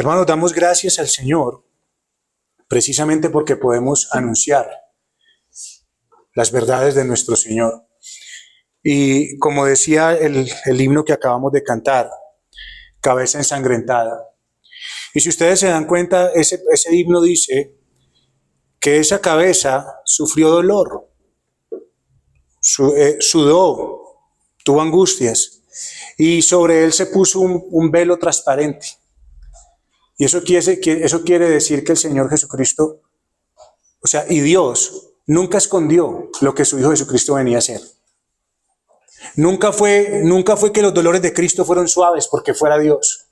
Hermanos, damos gracias al Señor precisamente porque podemos anunciar las verdades de nuestro Señor. Y como decía el himno que acabamos de cantar, cabeza ensangrentada. Y si ustedes se dan cuenta, ese himno dice que esa cabeza sufrió dolor, sudó, tuvo angustias, y sobre él se puso un velo transparente. Y eso quiere decir que el Señor Jesucristo, y Dios nunca escondió lo que su Hijo Jesucristo venía a hacer. Nunca fue que los dolores de Cristo fueron suaves porque fuera Dios.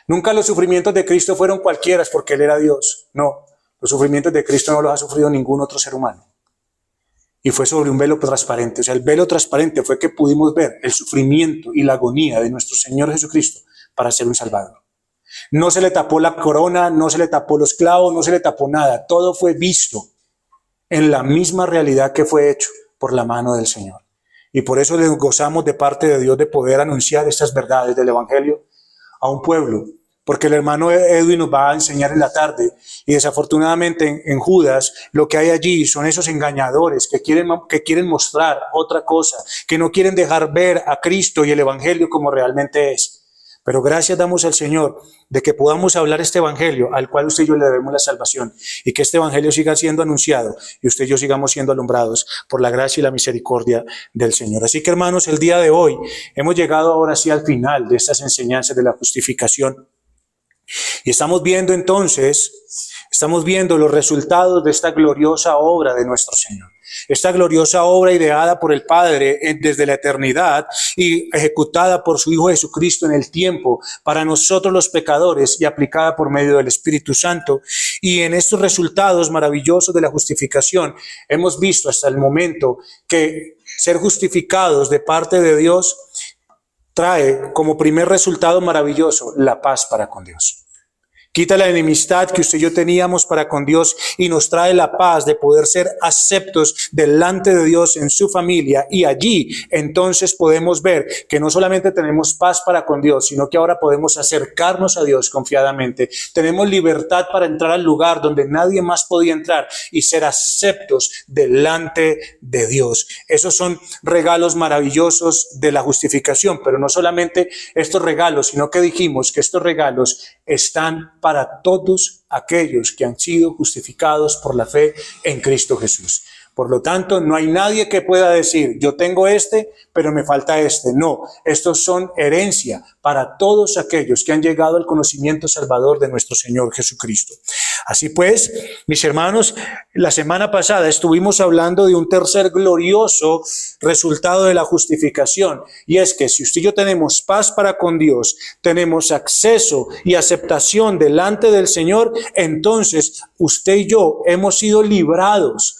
Nunca los sufrimientos de Cristo fueron cualquiera porque Él era Dios. No, los sufrimientos de Cristo no los ha sufrido ningún otro ser humano. Y fue sobre un velo transparente. El velo transparente fue que pudimos ver el sufrimiento y la agonía de nuestro Señor Jesucristo para ser un Salvador. No se le tapó la corona, no se le tapó los clavos, no se le tapó nada. Todo fue visto en la misma realidad que fue hecho por la mano del Señor. Y por eso les gozamos de parte de Dios de poder anunciar estas verdades del Evangelio a un pueblo. Porque el hermano Edwin nos va a enseñar en la tarde. Y desafortunadamente en Judas lo que hay allí son esos engañadores que quieren mostrar otra cosa, que no quieren dejar ver a Cristo y el Evangelio como realmente es. Pero gracias damos al Señor de que podamos hablar este evangelio al cual usted y yo le debemos la salvación, y que este evangelio siga siendo anunciado y usted y yo sigamos siendo alumbrados por la gracia y la misericordia del Señor. Así que, hermanos, el día de hoy hemos llegado ahora sí al final de estas enseñanzas de la justificación, y estamos viendo los resultados de esta gloriosa obra de nuestro Señor. Esta gloriosa obra ideada por el Padre desde la eternidad y ejecutada por su Hijo Jesucristo en el tiempo para nosotros los pecadores y aplicada por medio del Espíritu Santo. Y en estos resultados maravillosos de la justificación hemos visto hasta el momento que ser justificados de parte de Dios trae como primer resultado maravilloso la paz para con Dios. Quita la enemistad que usted y yo teníamos para con Dios y nos trae la paz de poder ser aceptos delante de Dios en su familia. Y allí entonces podemos ver que no solamente tenemos paz para con Dios, sino que ahora podemos acercarnos a Dios confiadamente. Tenemos libertad para entrar al lugar donde nadie más podía entrar y ser aceptos delante de Dios. Esos son regalos maravillosos de la justificación, pero no solamente estos regalos, sino que dijimos que estos regalos están para todos aquellos que han sido justificados por la fe en Cristo Jesús. Por lo tanto, no hay nadie que pueda decir, yo tengo pero me falta No, estos son herencia para todos aquellos que han llegado al conocimiento salvador de nuestro Señor Jesucristo. Así pues, mis hermanos, la semana pasada estuvimos hablando de un tercer glorioso resultado de la justificación, y es que si usted y yo tenemos paz para con Dios, tenemos acceso y aceptación delante del Señor, entonces usted y yo hemos sido librados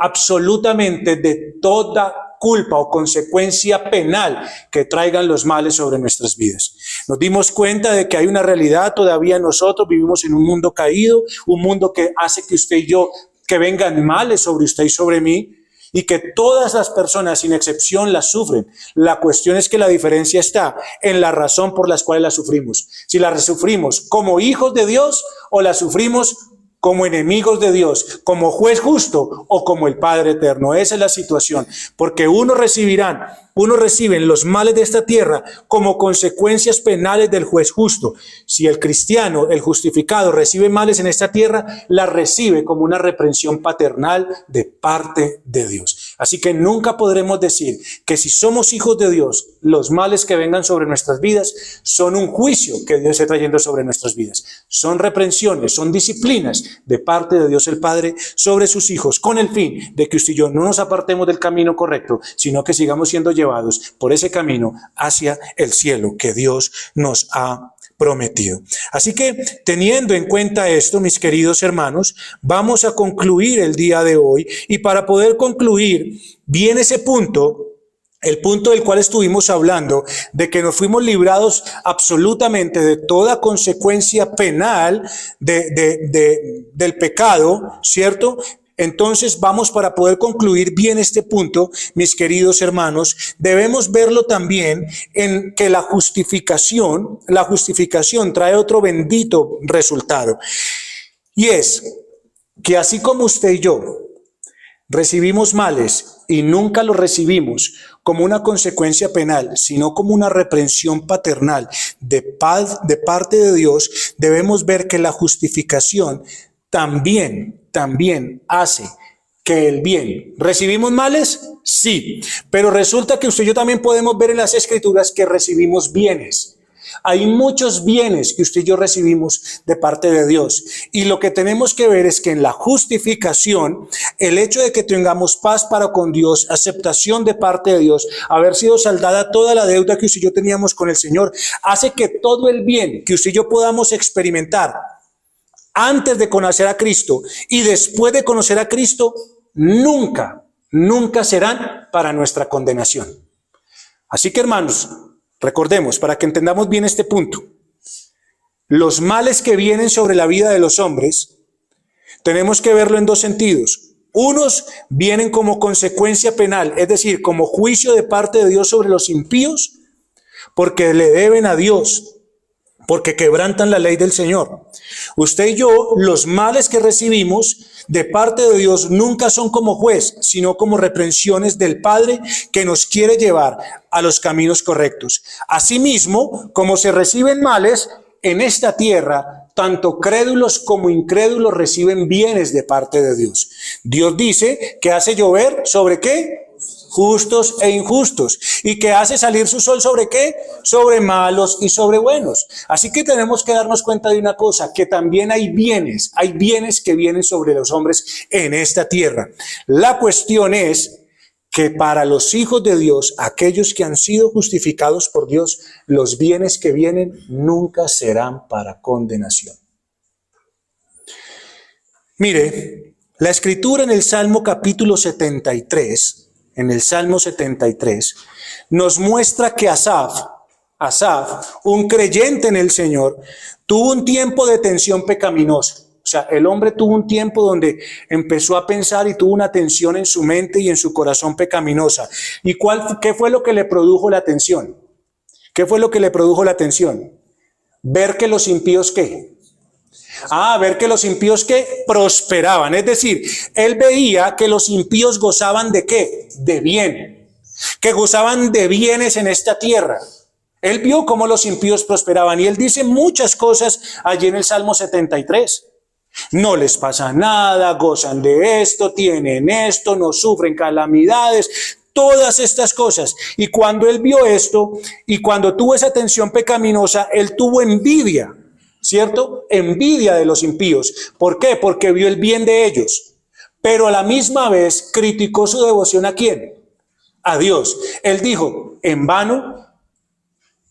absolutamente de toda culpa o consecuencia penal que traigan los males sobre nuestras vidas. Nos dimos cuenta de que hay una realidad todavía. Nosotros vivimos en un mundo caído, un mundo que hace que usted y yo, que vengan males sobre usted y sobre mí, y que todas las personas sin excepción las sufren. La cuestión es que la diferencia está en la razón por la cual las sufrimos. Si las sufrimos como hijos de Dios o las sufrimos como enemigos de Dios, como juez justo o como el Padre eterno. Esa es la situación, porque unos reciben los males de esta tierra como consecuencias penales del juez justo. Si el cristiano, el justificado, recibe males en esta tierra, la recibe como una reprensión paternal de parte de Dios. Así que nunca podremos decir que si somos hijos de Dios, los males que vengan sobre nuestras vidas son un juicio que Dios está trayendo sobre nuestras vidas. Son reprensiones, son disciplinas de parte de Dios el Padre sobre sus hijos, con el fin de que usted y yo no nos apartemos del camino correcto, sino que sigamos siendo llevados por ese camino hacia el cielo que Dios nos ha prometido. Así que, teniendo en cuenta esto, mis queridos hermanos, vamos a concluir el día de hoy, y para poder concluir bien ese punto, el punto del cual estuvimos hablando, de que nos fuimos librados absolutamente de toda consecuencia penal del pecado, ¿cierto? Entonces vamos, para poder concluir bien este punto, mis queridos hermanos, debemos verlo también en que la justificación trae otro bendito resultado. Y es que así como usted y yo recibimos males y nunca los recibimos como una consecuencia penal, sino como una reprensión paternal de parte de Dios, debemos ver que la justificación también hace que el bien. ¿Recibimos males? Sí, pero resulta que usted y yo también podemos ver en las Escrituras que recibimos bienes. Hay muchos bienes que usted y yo recibimos de parte de Dios. Y lo que tenemos que ver es que en la justificación, el hecho de que tengamos paz para con Dios, aceptación de parte de Dios, haber sido saldada toda la deuda que usted y yo teníamos con el Señor, hace que todo el bien que usted y yo podamos experimentar antes de conocer a Cristo y después de conocer a Cristo, nunca serán para nuestra condenación. Así que, hermanos, recordemos, para que entendamos bien este punto, los males que vienen sobre la vida de los hombres, tenemos que verlo en dos sentidos. Unos vienen como consecuencia penal, es decir, como juicio de parte de Dios sobre los impíos, porque le deben a Dios, porque quebrantan la ley del Señor. Usted y yo, los males que recibimos de parte de Dios nunca son como juez, sino como reprensiones del Padre que nos quiere llevar a los caminos correctos. Asimismo, como se reciben males en esta tierra, tanto crédulos como incrédulos reciben bienes de parte de Dios. Dios dice que hace llover ¿sobre qué? Justos e injustos. ¿Y que hace salir su sol sobre qué? Sobre malos y sobre buenos. Así que tenemos que darnos cuenta de una cosa, que también hay bienes que vienen sobre los hombres en esta tierra. La cuestión es que para los hijos de Dios, aquellos que han sido justificados por Dios, los bienes que vienen nunca serán para condenación. Mire, la Escritura en el Salmo capítulo 73, nos muestra que Asaf, un creyente en el Señor, tuvo un tiempo de tensión pecaminosa. O sea, el hombre tuvo un tiempo donde empezó a pensar y tuvo una tensión en su mente y en su corazón pecaminosa. ¿Y qué fue lo que le produjo la tensión? ¿Qué fue lo que le produjo la tensión? Ver que los impíos, ¿qué? Ver que los impíos que prosperaban. Es decir, él veía que los impíos gozaban de ¿qué? De bien. Que gozaban de bienes en esta tierra. Él vio cómo los impíos prosperaban y él dice muchas cosas allí en el Salmo 73. No les pasa nada, gozan de esto, tienen esto, no sufren calamidades, todas estas cosas. Y cuando él vio esto y cuando tuvo esa tensión pecaminosa, él tuvo envidia. ¿Cierto? Envidia de los impíos. ¿Por qué? Porque vio el bien de ellos. Pero a la misma vez criticó su devoción ¿a quién? A Dios. Él dijo, en vano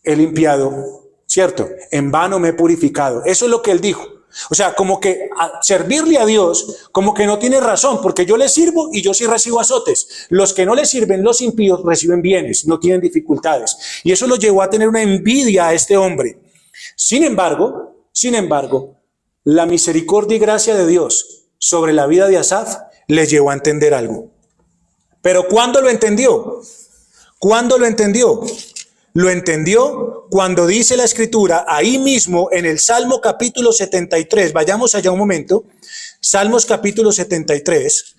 he limpiado, ¿cierto? En vano me he purificado. Eso es lo que él dijo. O sea, como que servirle a Dios, como que no tiene razón, porque yo le sirvo y yo sí recibo azotes. Los que no le sirven, los impíos, reciben bienes, no tienen dificultades. Y eso lo llevó a tener una envidia a este hombre. Sin embargo, la misericordia y gracia de Dios sobre la vida de Asaf le llevó a entender algo. Pero ¿cuándo lo entendió? ¿Cuándo lo entendió? Lo entendió cuando dice la Escritura, ahí mismo en el Salmo capítulo 73, vayamos allá un momento, Salmos capítulo 73.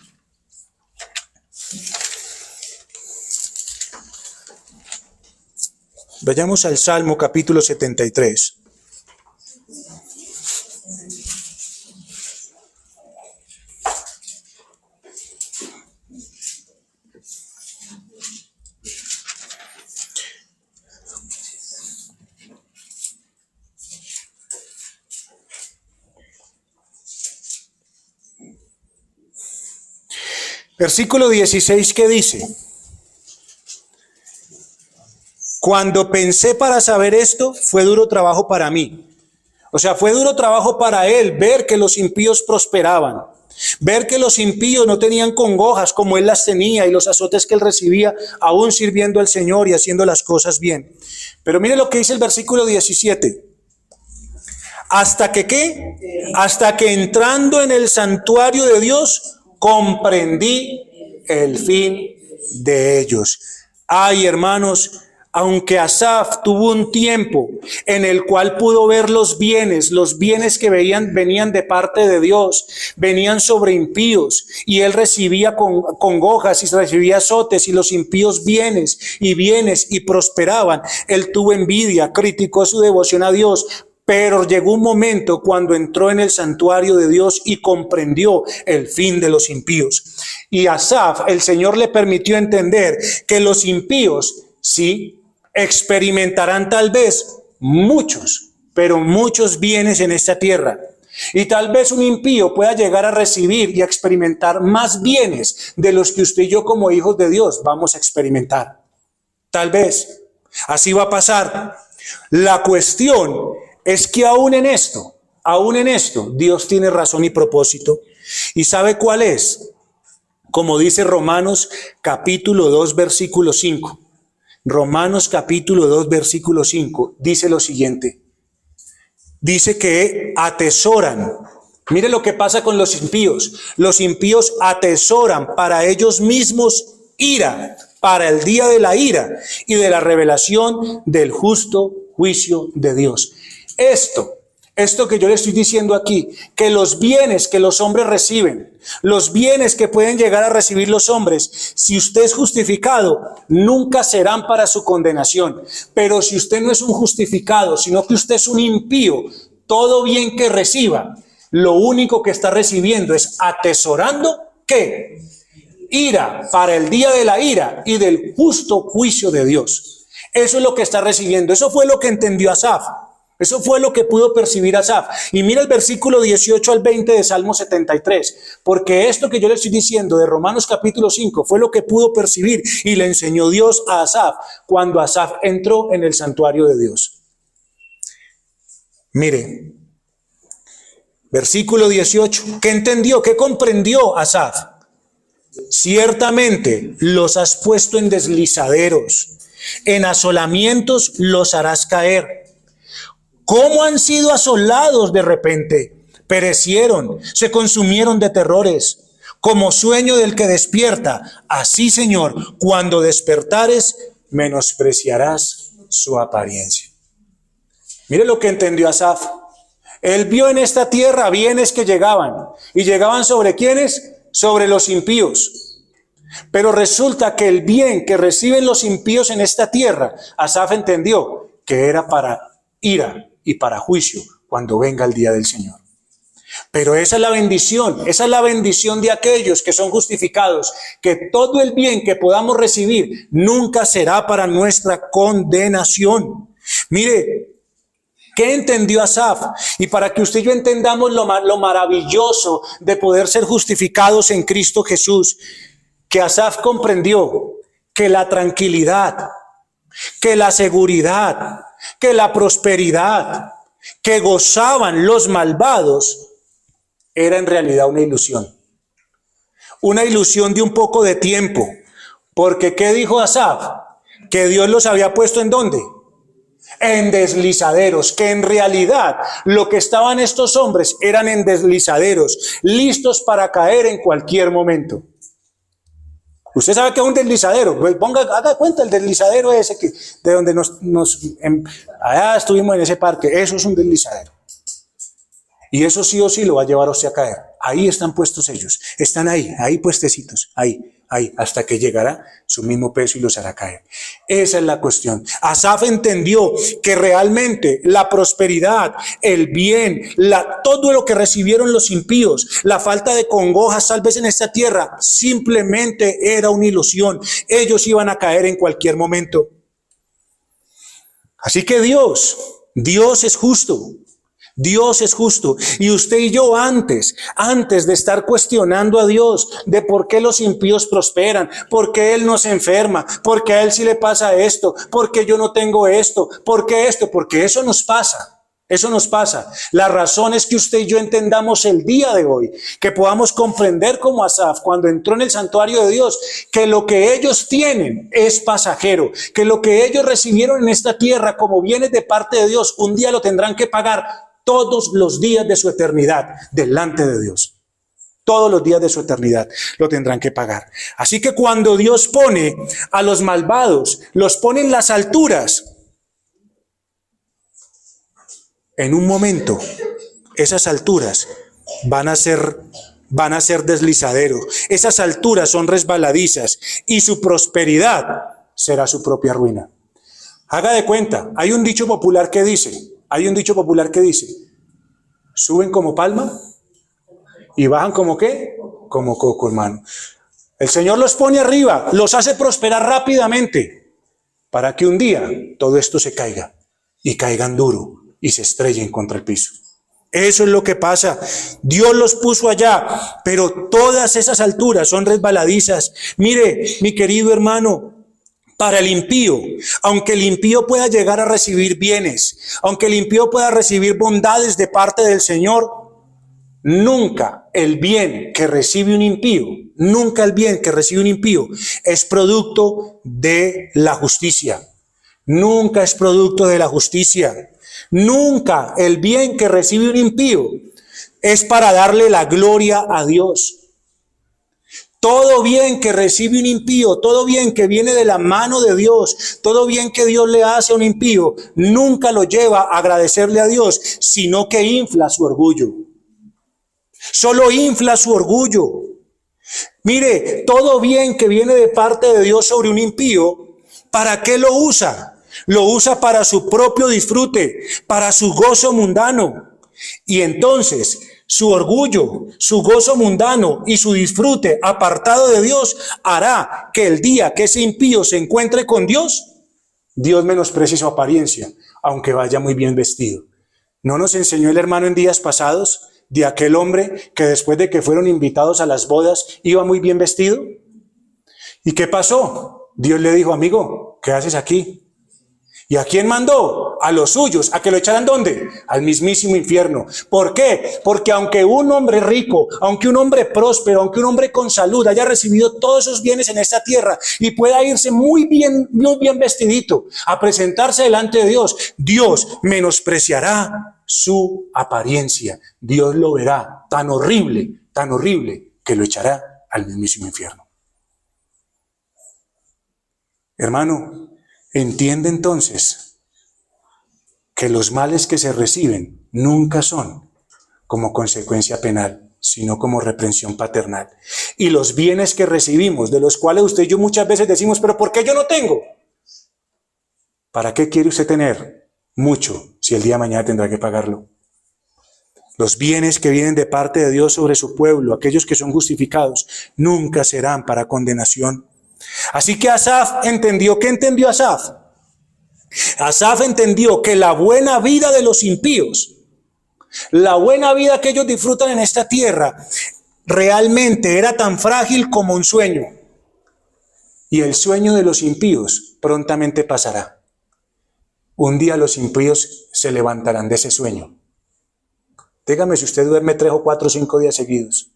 Vayamos al Salmo capítulo 73. Versículo 16, ¿qué dice? Cuando pensé para saber esto, fue duro trabajo para mí. O sea, fue duro trabajo para él ver que los impíos prosperaban, ver que los impíos no tenían congojas como él las tenía y los azotes que él recibía, aún sirviendo al Señor y haciendo las cosas bien. Pero mire lo que dice el versículo 17. ¿Hasta que qué? Hasta que entrando en el santuario de Dios, comprendí el fin de ellos. Ay, hermanos, aunque Asaf tuvo un tiempo en el cual pudo ver los bienes que venían de parte de Dios, venían sobre impíos, y él recibía congojas y recibía azotes, y los impíos bienes y prosperaban. Él tuvo envidia, criticó su devoción a Dios, pero llegó un momento cuando entró en el santuario de Dios y comprendió el fin de los impíos. Y a Asaf, el Señor le permitió entender que los impíos, sí, experimentarán tal vez muchos, pero muchos bienes en esta tierra. Y tal vez un impío pueda llegar a recibir y a experimentar más bienes de los que usted y yo como hijos de Dios vamos a experimentar. Tal vez. Así va a pasar. La cuestión es que aún en esto, Dios tiene razón y propósito. ¿Y sabe cuál es? Como dice Romanos capítulo 2, versículo 5. Romanos capítulo 2, versículo 5, dice lo siguiente. Dice que atesoran. Mire lo que pasa con los impíos. Los impíos atesoran para ellos mismos ira, para el día de la ira y de la revelación del justo juicio de Dios. Esto que yo le estoy diciendo aquí, que los bienes que los hombres reciben, los bienes que pueden llegar a recibir los hombres, si usted es justificado, nunca serán para su condenación. Pero si usted no es un justificado, sino que usted es un impío, todo bien que reciba, lo único que está recibiendo es atesorando, ¿qué? Ira, para el día de la ira y del justo juicio de Dios. Eso es lo que está recibiendo. Eso fue lo que entendió Asaf. Eso fue lo que pudo percibir Asaf. Y mira el versículo 18 al 20 de Salmo 73. Porque esto que yo le estoy diciendo de Romanos capítulo 5 fue lo que pudo percibir y le enseñó Dios a Asaf cuando Asaf entró en el santuario de Dios. Mire, versículo 18. ¿Qué entendió? ¿Qué comprendió Asaf? Ciertamente los has puesto en deslizaderos, en asolamientos los harás caer. ¿Cómo han sido asolados de repente? Perecieron, se consumieron de terrores, como sueño del que despierta. Así, Señor, cuando despertares, menospreciarás su apariencia. Mire lo que entendió Asaf. Él vio en esta tierra bienes que llegaban. ¿Y llegaban sobre quiénes? Sobre los impíos. Pero resulta que el bien que reciben los impíos en esta tierra, Asaf entendió que era para ira y para juicio cuando venga el día del Señor. Pero esa es la bendición de aquellos que son justificados, que todo el bien que podamos recibir nunca será para nuestra condenación. Mire, ¿qué entendió Asaf? Y para que usted y yo entendamos lo maravilloso de poder ser justificados en Cristo Jesús, que Asaf comprendió que la tranquilidad, que la seguridad, que la prosperidad que gozaban los malvados era en realidad una ilusión de un poco de tiempo. Porque ¿qué dijo Asaf? Que Dios los había puesto ¿en dónde? En deslizaderos, que en realidad lo que estaban estos hombres eran en deslizaderos, listos para caer en cualquier momento. Usted sabe que es un deslizadero. Haga cuenta el deslizadero ese que de donde allá estuvimos en ese parque. Eso es un deslizadero. Y eso sí o sí lo va a llevar a usted a caer. Ahí están puestos ellos. Están ahí puestecitos. Ahí, hasta que llegará su mismo peso y los hará caer. Esa es la cuestión. Asaf entendió que realmente la prosperidad, el bien, todo lo que recibieron los impíos, la falta de congojas tal vez en esta tierra, simplemente era una ilusión. Ellos iban a caer en cualquier momento. Así que Dios es justo. Dios es justo. Y usted y yo antes de estar cuestionando a Dios de por qué los impíos prosperan, por qué Él no se enferma, por qué a Él sí le pasa esto, por qué yo no tengo esto, por qué esto, porque eso nos pasa. Eso nos pasa. La razón es que usted y yo entendamos el día de hoy, que podamos comprender como Asaf cuando entró en el santuario de Dios, que lo que ellos tienen es pasajero, que lo que ellos recibieron en esta tierra como bienes de parte de Dios, un día lo tendrán que pagar todos los días de su eternidad delante de Dios. todos los días de su eternidad lo tendrán que pagar. Así que cuando Dios pone a los malvados, los pone en las alturas, en un momento, esas alturas van a ser deslizaderos. Esas alturas son resbaladizas y su prosperidad será su propia ruina. Haga de cuenta, hay un dicho popular que dice, suben como palma y bajan como ¿qué? Como coco, hermano. El Señor los pone arriba, los hace prosperar rápidamente, para que un día todo esto se caiga, y caigan duro, y se estrellen contra el piso. Eso es lo que pasa. Dios los puso allá, pero todas esas alturas son resbaladizas. Mire, mi querido hermano, para el impío, aunque el impío pueda llegar a recibir bienes, aunque el impío pueda recibir bondades de parte del Señor, nunca el bien que recibe un impío es producto de la justicia. Nunca es producto de la justicia. Nunca el bien que recibe un impío es para darle la gloria a Dios. Todo bien que recibe un impío, todo bien que viene de la mano de Dios, todo bien que Dios le hace a un impío, nunca lo lleva a agradecerle a Dios, sino que infla su orgullo. Solo infla su orgullo. Mire, todo bien que viene de parte de Dios sobre un impío, ¿para qué lo usa? Lo usa para su propio disfrute, para su gozo mundano. Y entonces su orgullo, su gozo mundano y su disfrute apartado de Dios hará que el día que ese impío se encuentre con Dios, Dios menosprecie su apariencia, aunque vaya muy bien vestido. ¿No nos enseñó el hermano en días pasados de aquel hombre que después de que fueron invitados a las bodas iba muy bien vestido? ¿Y qué pasó? Dios le dijo, amigo, ¿qué haces aquí? ¿Y a quién mandó? A los suyos. ¿A que lo echaran dónde? Al mismísimo infierno. ¿Por qué? Porque aunque un hombre rico, aunque un hombre próspero, aunque un hombre con salud haya recibido todos esos bienes en esta tierra y pueda irse muy bien vestidito a presentarse delante de Dios, Dios menospreciará su apariencia. Dios lo verá tan horrible que lo echará al mismísimo infierno. Hermano, entiende entonces que los males que se reciben nunca son como consecuencia penal, sino como reprensión paternal. Y los bienes que recibimos, de los cuales usted y yo muchas veces decimos, pero ¿por qué yo no tengo? ¿Para qué quiere usted tener mucho si el día de mañana tendrá que pagarlo? Los bienes que vienen de parte de Dios sobre su pueblo, aquellos que son justificados, nunca serán para condenación. Así que Asaf entendió. ¿Qué entendió Asaf? Asaf entendió que la buena vida de los impíos, la buena vida que ellos disfrutan en esta tierra, realmente era tan frágil como un sueño. Y el sueño de los impíos prontamente pasará. Un día los impíos se levantarán de ese sueño. Dígame si usted duerme 3 o 4 o 5 días seguidos.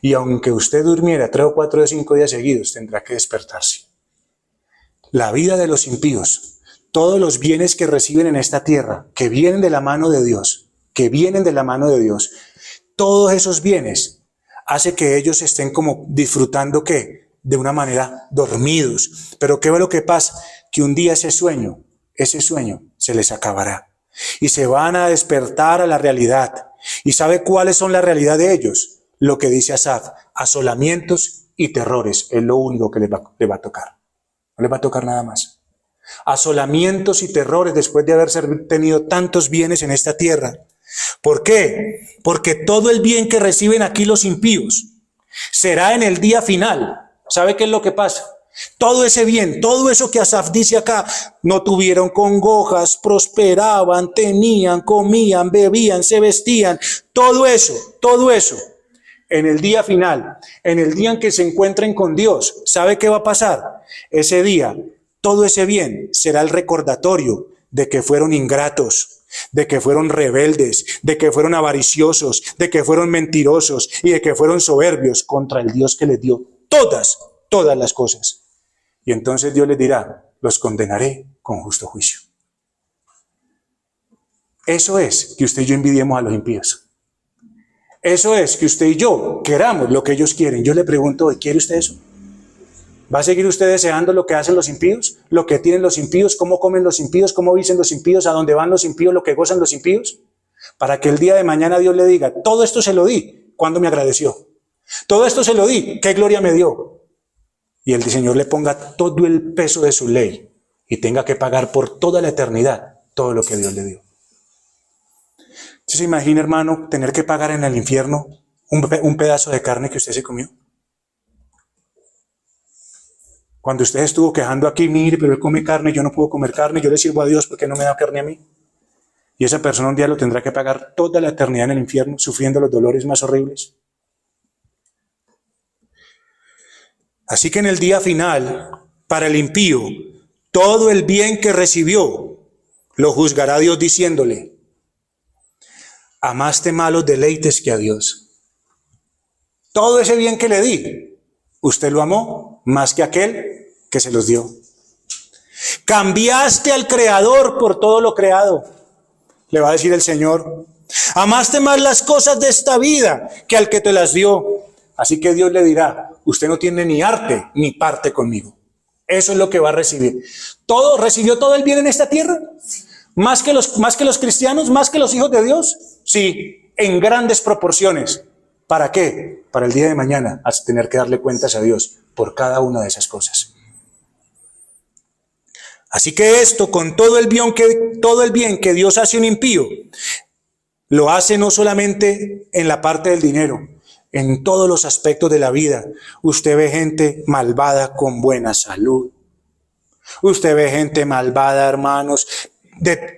Y aunque usted durmiera 3 o 4 o 5 días seguidos, tendrá que despertarse. La vida de los impíos, todos los bienes que reciben en esta tierra, que vienen de la mano de Dios, todos esos bienes hace que ellos estén como disfrutando ¿qué? De una manera dormidos. Pero ¿qué es lo que pasa? Que un día ese sueño se les acabará. Y se van a despertar a la realidad. ¿Y sabe cuáles son la realidad de ellos? Lo que dice Asaf, asolamientos y terrores es lo único que le va a tocar. No les va a tocar nada más. Asolamientos y terrores después de haber tenido tantos bienes en esta tierra. ¿Por qué? Porque todo el bien que reciben aquí los impíos será en el día final. ¿Sabe qué es lo que pasa? Todo ese bien, todo eso que Asaf dice acá, no tuvieron congojas, prosperaban, tenían, comían, bebían, se vestían, todo eso. En el día final, en el día en que se encuentren con Dios, ¿sabe qué va a pasar? Ese día, todo ese bien será el recordatorio de que fueron ingratos, de que fueron rebeldes, de que fueron avariciosos, de que fueron mentirosos y de que fueron soberbios contra el Dios que les dio todas las cosas. Y entonces Dios les dirá, los condenaré con justo juicio. Eso es que usted y yo envidiemos a los impíos. Eso es que usted y yo queramos lo que ellos quieren. Yo le pregunto hoy, ¿quiere usted eso? ¿Va a seguir usted deseando lo que hacen los impíos? ¿Lo que tienen los impíos? ¿Cómo comen los impíos? ¿Cómo dicen los impíos? ¿A dónde van los impíos? ¿Lo que gozan los impíos? Para que el día de mañana Dios le diga, todo esto se lo di, ¿cuándo me agradeció? Todo esto se lo di, ¿qué gloria me dio? Y el Señor le ponga todo el peso de su ley y tenga que pagar por toda la eternidad todo lo que Dios le dio. ¿Usted se imagina, hermano, tener que pagar en el infierno un pedazo de carne que usted se comió? Cuando usted estuvo quejando aquí, mire, pero él come carne, yo no puedo comer carne, yo le sirvo a Dios porque no me da carne a mí. Y esa persona un día lo tendrá que pagar toda la eternidad en el infierno, sufriendo los dolores más horribles. Así que en el día final, para el impío, todo el bien que recibió, lo juzgará Dios diciéndole, amaste malos deleites que a Dios. Todo ese bien que le di, usted lo amó más que aquel que se los dio. Cambiaste al Creador por todo lo creado, le va a decir el Señor. Amaste más las cosas de esta vida que al que te las dio. Así que Dios le dirá, usted no tiene ni arte ni parte conmigo. Eso es lo que va a recibir. ¿Recibió todo el bien en esta tierra? ¿Más que los cristianos? ¿Más que los hijos de Dios? Sí, en grandes proporciones. ¿Para qué? Para el día de mañana, hasta tener que darle cuentas a Dios por cada una de esas cosas. Así que esto, con todo el bien que Dios hace a un impío, lo hace no solamente en la parte del dinero, en todos los aspectos de la vida. Usted ve gente malvada con buena salud. Usted ve gente malvada, hermanos,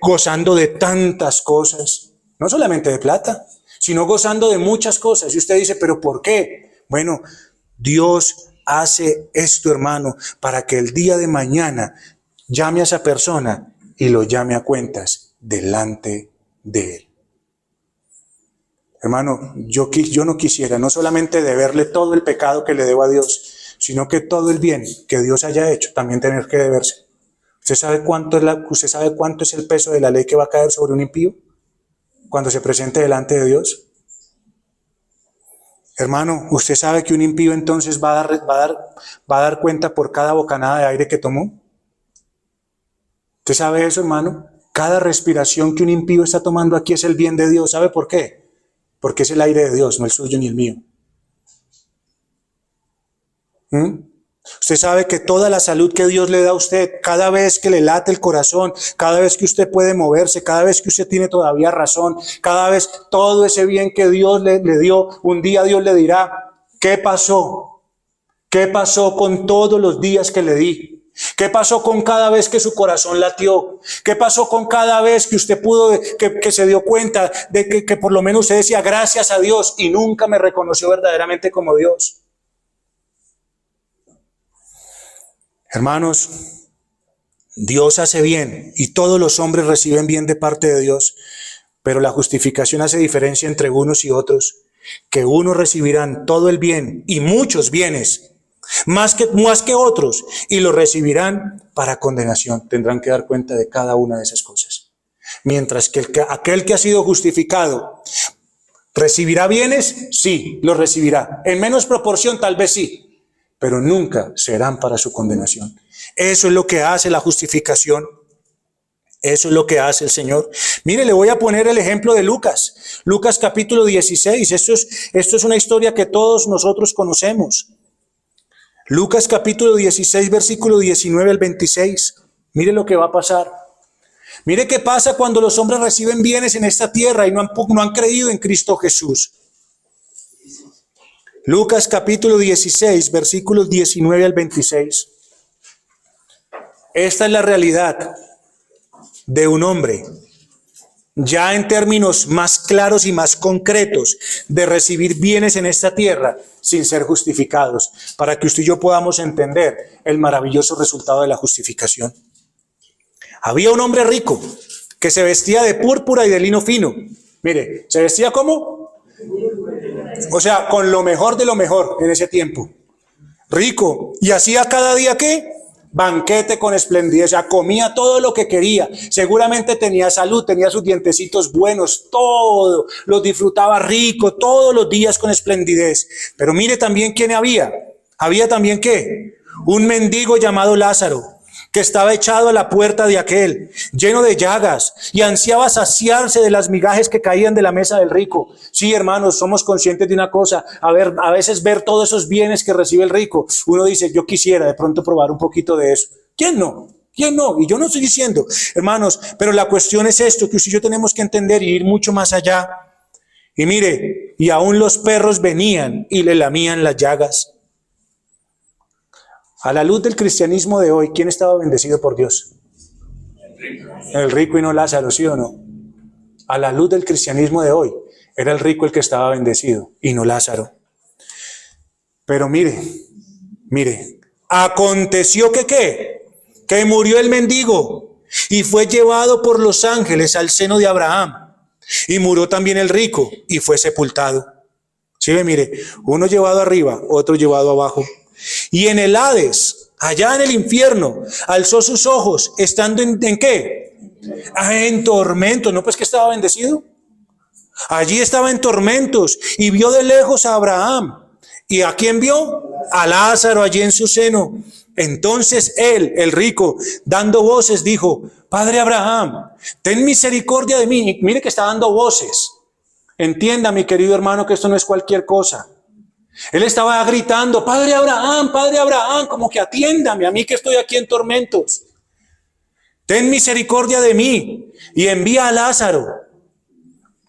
gozando de tantas cosas, no solamente de plata, sino gozando de muchas cosas. Y usted dice, ¿pero por qué? Bueno, Dios hace esto, hermano, para que el día de mañana llame a esa persona y lo llame a cuentas delante de Él. Hermano, yo no quisiera no solamente deberle todo el pecado que le debo a Dios, sino que todo el bien que Dios haya hecho también tener que deberse. ¿Usted sabe cuánto es el peso de la ley que va a caer sobre un impío cuando se presente delante de Dios? Hermano, ¿usted sabe que un impío entonces va a dar cuenta por cada bocanada de aire que tomó? ¿Usted sabe eso, hermano? Cada respiración que un impío está tomando aquí es el bien de Dios. ¿Sabe por qué? Porque es el aire de Dios, no el suyo ni el mío. Usted sabe que toda la salud que Dios le da a usted, cada vez que le late el corazón, cada vez que usted puede moverse, cada vez que usted tiene todavía razón, cada vez todo ese bien que Dios le dio, un día Dios le dirá, ¿qué pasó? ¿Qué pasó con todos los días que le di? ¿Qué pasó con cada vez que su corazón latió? ¿Qué pasó con cada vez que usted que se dio cuenta de que por lo menos usted decía gracias a Dios y nunca me reconoció verdaderamente como Dios? Hermanos, Dios hace bien y todos los hombres reciben bien de parte de Dios, pero la justificación hace diferencia entre unos y otros, que unos recibirán todo el bien y muchos bienes, más que otros, y lo recibirán para condenación. Tendrán que dar cuenta de cada una de esas cosas. Mientras que aquel que ha sido justificado recibirá bienes, sí, los recibirá. En menos proporción, tal vez sí, pero nunca serán para su condenación. Eso es lo que hace la justificación. Eso es lo que hace el Señor. Mire, le voy a poner el ejemplo de Lucas. Lucas capítulo 16. Esto es una historia que todos nosotros conocemos. Lucas capítulo 16, versículo 19 al 26. Mire lo que va a pasar. Mire qué pasa cuando los hombres reciben bienes en esta tierra y no han creído en Cristo Jesús. Lucas capítulo 16, versículos 19 al 26. Esta es la realidad de un hombre, ya en términos más claros y más concretos, de recibir bienes en esta tierra sin ser justificados, para que usted y yo podamos entender el maravilloso resultado de la justificación. Había un hombre rico que se vestía de púrpura y de lino fino. Mire, ¿se vestía cómo? O sea, con lo mejor de lo mejor en ese tiempo. Rico. ¿Y hacía cada día qué? banquete con esplendidez, o sea, comía todo lo que quería, seguramente tenía salud, tenía sus dientecitos buenos, todo, los disfrutaba rico, todos los días con esplendidez. Pero mire también quién había también ¿qué? Un mendigo llamado Lázaro, que estaba echado a la puerta de aquel, lleno de llagas, y ansiaba saciarse de las migajas que caían de la mesa del rico. Sí, hermanos, somos conscientes de una cosa, a veces ver todos esos bienes que recibe el rico, uno dice, yo quisiera de pronto probar un poquito de eso. ¿Quién no? ¿Quién no? Y yo no estoy diciendo, hermanos, pero la cuestión es esto, que usted y yo tenemos que entender y ir mucho más allá. Y mire, y aún los perros venían y le lamían las llagas. A la luz del cristianismo de hoy, ¿quién estaba bendecido por Dios? El rico y no Lázaro, ¿sí o no? A la luz del cristianismo de hoy, era el rico el que estaba bendecido y no Lázaro. Pero mire, aconteció que ¿qué? Que murió el mendigo y fue llevado por los ángeles al seno de Abraham. Y murió también el rico y fue sepultado. ¿Sí ve? Mire, uno llevado arriba, otro llevado abajo. Y en el Hades, allá en el infierno, alzó sus ojos, estando ¿en qué? En tormentos. ¿No pues que estaba bendecido? Allí estaba en tormentos y vio de lejos a Abraham. ¿Y a quién vio? A Lázaro allí en su seno. Entonces él, el rico, dando voces, dijo, Padre Abraham, ten misericordia de mí. Y mire que está dando voces. Entienda, mi querido hermano, que esto no es cualquier cosa. Él estaba gritando, Padre Abraham, como que atiéndame a mí que estoy aquí en tormentos. Ten misericordia de mí y envía a Lázaro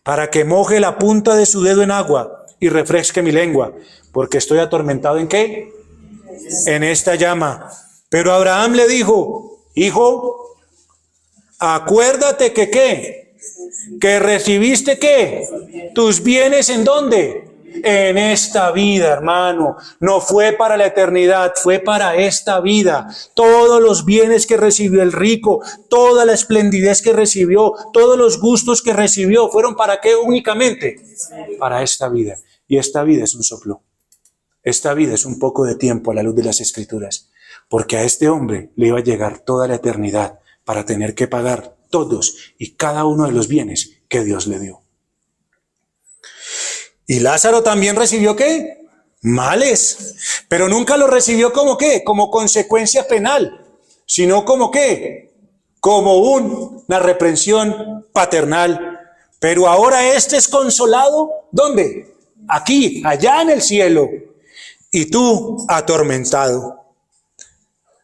para que moje la punta de su dedo en agua y refresque mi lengua, porque estoy atormentado ¿en qué? En esta llama. Pero Abraham le dijo, hijo, acuérdate que ¿qué? Que recibiste ¿qué? Tus bienes ¿en dónde? En esta vida, hermano. No fue para la eternidad, fue para esta vida. Todos los bienes que recibió el rico, toda la esplendidez que recibió, todos los gustos que recibió, ¿fueron para qué únicamente? Para esta vida. Y esta vida es un soplo. Esta vida es un poco de tiempo a la luz de las Escrituras. Porque a este hombre le iba a llegar toda la eternidad para tener que pagar todos y cada uno de los bienes que Dios le dio. Y Lázaro también recibió ¿qué? Males, pero nunca lo recibió como ¿qué? Como consecuencia penal, sino como ¿qué? Como una reprensión paternal. Pero ahora este es consolado, ¿dónde? Aquí, allá en el cielo, y tú atormentado.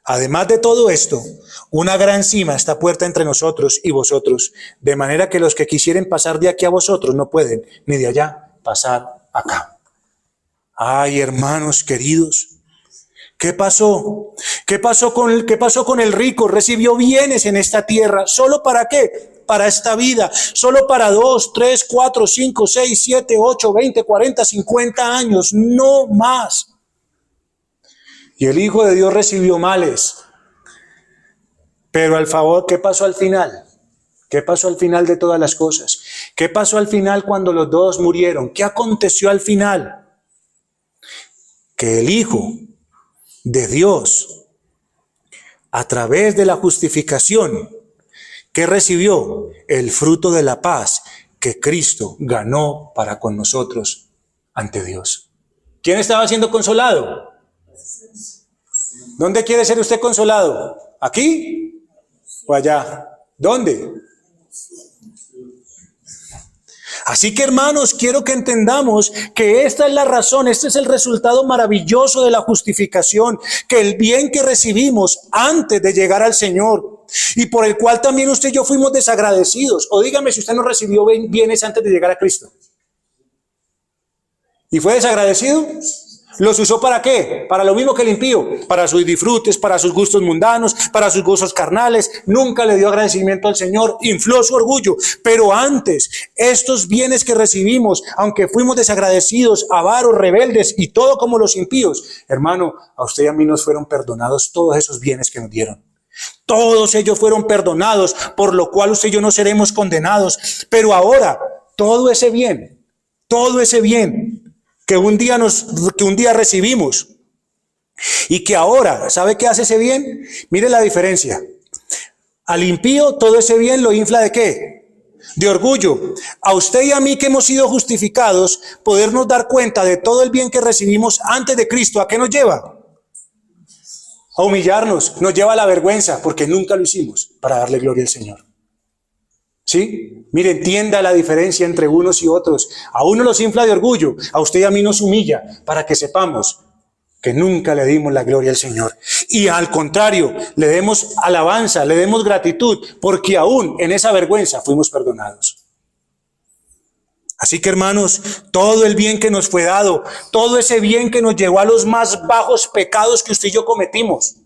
Además de todo esto, una gran cima está puesta entre nosotros y vosotros, de manera que los que quisieren pasar de aquí a vosotros no pueden, ni de allá pasar acá. Ay, hermanos queridos, ¿qué pasó? ¿Qué pasó con el rico? Recibió bienes en esta tierra. ¿Solo para qué? Para esta vida. Solo para 2, 3, 4, 5, 6, 7, 8, 20, 40, 50 años. No más. Y el Hijo de Dios recibió males. Pero al favor, ¿qué pasó al final? ¿Qué pasó al final de todas las cosas? ¿Qué pasó al final cuando los dos murieron? ¿Qué aconteció al final? Que el Hijo de Dios, a través de la justificación, ¿qué recibió? El fruto de la paz que Cristo ganó para con nosotros ante Dios. ¿Quién estaba siendo consolado? ¿Dónde quiere ser usted consolado? ¿Aquí o allá? ¿Dónde? Así que, hermanos, quiero que entendamos que esta es la razón, este es el resultado maravilloso de la justificación, que el bien que recibimos antes de llegar al Señor y por el cual también usted y yo fuimos desagradecidos. O dígame si usted no recibió bienes antes de llegar a Cristo. ¿Y fue desagradecido? ¿Los usó para qué? Para lo mismo que el impío, para sus disfrutes, para sus gustos mundanos, para sus gozos carnales. Nunca le dio agradecimiento al Señor, infló su orgullo. Pero antes, estos bienes que recibimos, aunque fuimos desagradecidos, avaros, rebeldes y todo como los impíos, hermano, a usted y a mí nos fueron perdonados todos esos bienes que nos dieron. Todos ellos fueron perdonados, por lo cual usted y yo no seremos condenados. Pero ahora, todo ese bien que un día recibimos, Y que ahora, ¿sabe qué hace ese bien? Mire la diferencia. Al impío todo ese bien lo infla ¿de qué? De orgullo. A usted y a mí que hemos sido justificados, podernos dar cuenta de todo el bien que recibimos antes de Cristo, ¿a qué nos lleva? A humillarnos, nos lleva a la vergüenza, porque nunca lo hicimos para darle gloria al Señor. ¿Sí? Mire, entienda la diferencia entre unos y otros. A uno los infla de orgullo, a usted y a mí nos humilla, para que sepamos que nunca le dimos la gloria al Señor. Y al contrario, le demos alabanza, le demos gratitud, porque aún en esa vergüenza fuimos perdonados. Así que hermanos, todo el bien que nos fue dado, todo ese bien que nos llevó a los más bajos pecados que usted y yo cometimos.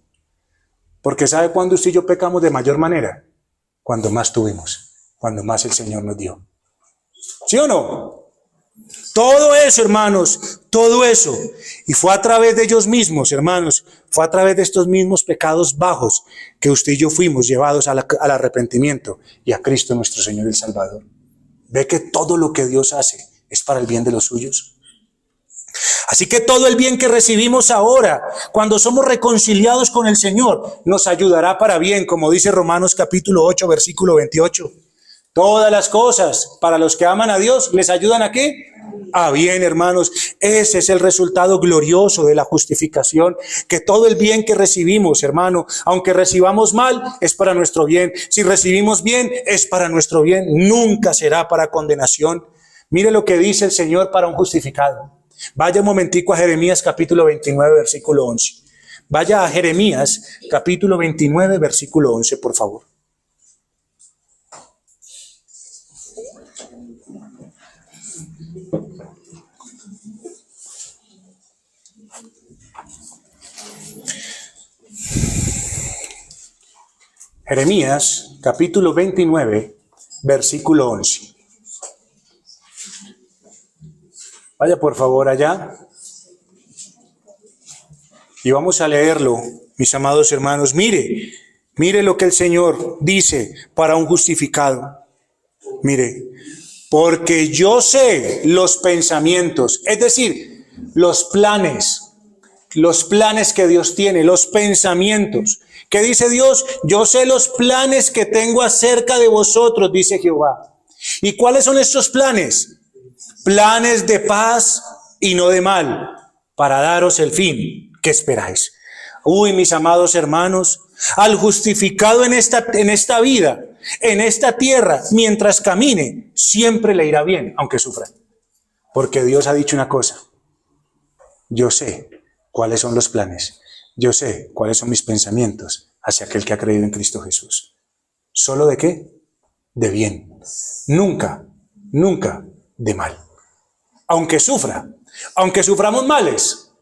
Porque ¿sabe cuándo usted y yo pecamos de mayor manera? Cuando más tuvimos, cuando más el Señor nos dio. ¿Sí o no? Todo eso, hermanos, todo eso. Y fue a través de ellos mismos, hermanos, fue a través de estos mismos pecados bajos que usted y yo fuimos llevados al arrepentimiento y a Cristo nuestro Señor el Salvador. ¿Ve que todo lo que Dios hace es para el bien de los suyos? Así que todo el bien que recibimos ahora, cuando somos reconciliados con el Señor, nos ayudará para bien, como dice Romanos capítulo 8, versículo 28. Todas las cosas para los que aman a Dios, ¿les ayudan a qué? A bien, hermanos. Ese es el resultado glorioso de la justificación, que todo el bien que recibimos, hermano, aunque recibamos mal, es para nuestro bien. Si recibimos bien, es para nuestro bien. Nunca será para condenación. Mire lo que dice el Señor para un justificado. Vaya un momentico a Jeremías capítulo 29, versículo 11. Vaya a Jeremías capítulo 29, versículo 11, por favor. Jeremías, capítulo 29, versículo 11. Vaya por favor allá. Y vamos a leerlo, mis amados hermanos. Mire lo que el Señor dice para un justificado. Mire, porque yo sé los pensamientos, es decir, los planes que Dios tiene, los pensamientos. ¿Qué dice Dios? Yo sé los planes que tengo acerca de vosotros, dice Jehová. ¿Y cuáles son estos planes? Planes de paz y no de mal, para daros el fin que esperáis. Uy, mis amados hermanos, al justificado en esta vida, en esta tierra, mientras camine, siempre le irá bien, aunque sufra. Porque Dios ha dicho una cosa: yo sé cuáles son los planes. Yo sé cuáles son mis pensamientos hacia aquel que ha creído en Cristo Jesús. ¿Solo de qué? De bien. Nunca, nunca de mal. Aunque suframos males,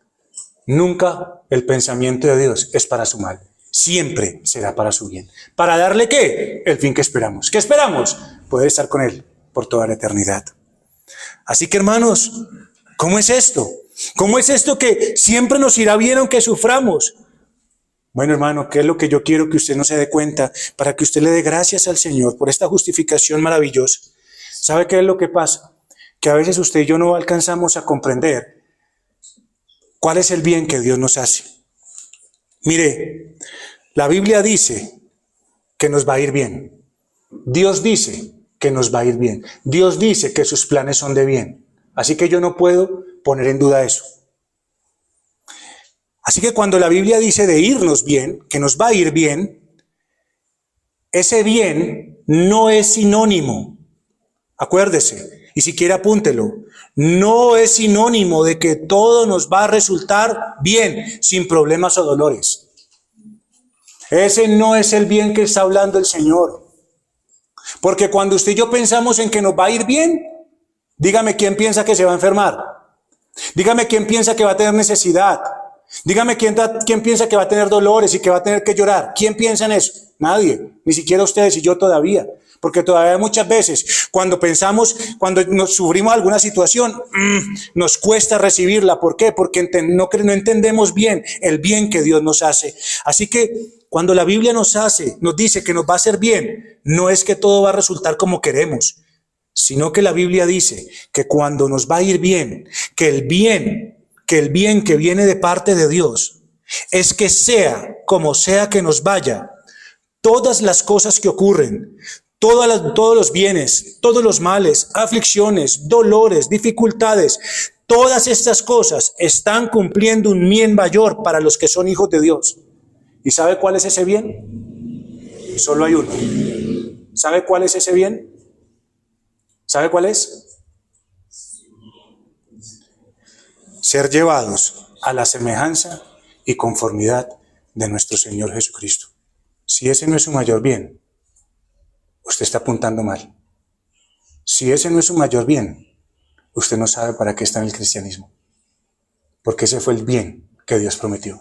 nunca el pensamiento de Dios es para su mal. Siempre será para su bien. ¿Para darle qué? El fin que esperamos. ¿Qué esperamos? Poder estar con Él por toda la eternidad. Así que hermanos, ¿cómo es esto? ¿Cómo es esto que siempre nos irá bien aunque suframos? Bueno, hermano, ¿qué es lo que yo quiero que usted no se dé cuenta? Para que usted le dé gracias al Señor por esta justificación maravillosa. ¿Sabe qué es lo que pasa? Que a veces usted y yo no alcanzamos a comprender cuál es el bien que Dios nos hace. Mire, la Biblia dice que nos va a ir bien. Dios dice que nos va a ir bien. Dios dice que sus planes son de bien. Así que yo no puedo poner en duda eso. Así que cuando la Biblia dice de irnos bien, que nos va a ir bien, ese bien no es sinónimo. Acuérdese, y si quiere apúntelo, no es sinónimo de que todo nos va a resultar bien, sin problemas o dolores. Ese no es el bien que está hablando el Señor. Porque cuando usted y yo pensamos en que nos va a ir bien, dígame quién piensa que se va a enfermar. Dígame quién piensa que va a tener necesidad. Dígame quién piensa que va a tener dolores y que va a tener que llorar. ¿Quién piensa en eso? Nadie, ni siquiera ustedes y yo todavía. Porque todavía muchas veces cuando nos sufrimos alguna situación, nos cuesta recibirla. ¿Por qué? Porque no entendemos bien el bien que Dios nos hace. Así que cuando la Biblia nos dice que nos va a hacer bien, no es que todo va a resultar como queremos, sino que la Biblia dice que cuando nos va a ir bien, que el bien que viene de parte de Dios es que sea como sea que nos vaya, todas las cosas que ocurren, todos los bienes, todos los males, aflicciones, dolores, dificultades, todas estas cosas están cumpliendo un bien mayor para los que son hijos de Dios. ¿Y sabe cuál es ese bien? Solo hay uno. ¿Sabe cuál es ese bien? ¿Sabe cuál es? Ser llevados a la semejanza y conformidad de nuestro Señor Jesucristo. Si ese no es su mayor bien, usted está apuntando mal. Si ese no es su mayor bien, usted no sabe para qué está en el cristianismo. Porque ese fue el bien que Dios prometió.